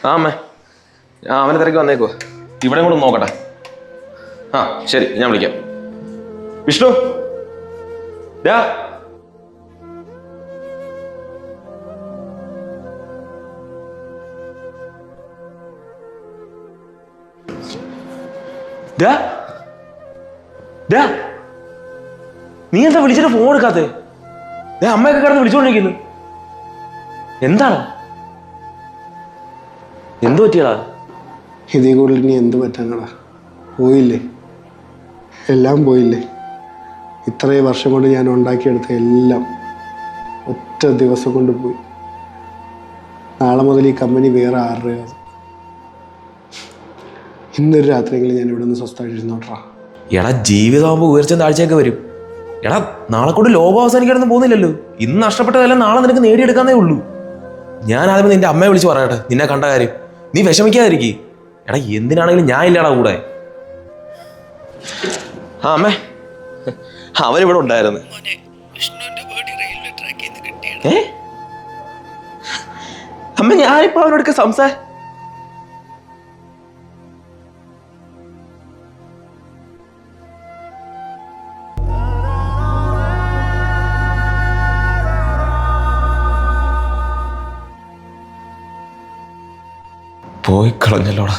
ആ അമ്മേ, അവനെ തിരക്ക് വന്നേക്കുവാ. ഇവിടെ കൂടെ നോക്കട്ടെ. ആ ശരി, ഞാൻ വിളിക്കാം. വിഷ്ണു, ഡാ. നീ എന്താ വിളിച്ചിട്ട് ഫോൺ എടുക്കാത്തെ? അമ്മയൊക്കെ കിടന്ന് വിളിച്ചോണ്ടിരിക്കുന്നു. എന്താണ്? എന്തു പറ്റിയടാ? ഇതേ കൂടുതൽ ഇനി എന്ത് പറ്റാനടാ? പോയില്ലേ, എല്ലാം പോയില്ലേ. ഇത്രയും വർഷം കൊണ്ട് ഞാൻ ഉണ്ടാക്കിയെടുത്ത എല്ലാം ഒറ്റ ദിവസം കൊണ്ട് പോയി. നാളെ മുതൽ ഈ കമ്പനി വേറെ ആരുടെയാണ്. ഇന്നൊരു രാത്രിയെങ്കിലും ഞാൻ ഇവിടെ നിന്ന് സ്വസ്ഥമായിട്ടിരുന്നോട്ടാ. എടാ, ജീവിതമാകുമ്പോൾ ഉയർച്ച താഴ്ചയൊക്കെ വരും. എടാ, നാളെ കൊണ്ട് ലോകം അവസാനിക്കാനൊന്നും പോകുന്നില്ലല്ലോ. ഇന്ന് നഷ്ടപ്പെട്ടതെല്ലാം നാളെ നിനക്ക് നേടിയെടുക്കാന്നേ ഉള്ളൂ. ഞാൻ ആദ്യം നിന്റെ അമ്മയെ വിളിച്ച് പറയട്ടെ നിന്നെ കണ്ട കാര്യം. നീ വിഷമിക്കാതിരിക്കേ. എടാ, എന്തിനാണെങ്കിലും ഞാൻ ഇല്ലാടാ കൂടെ. ആ അമ്മേ, അവനിവിടെ ഉണ്ടായിരുന്നു. അമ്മ, ഞാനിപ്പോ അവനോടൊക്കെ പോയി കളഞ്ഞല്ലോടാ.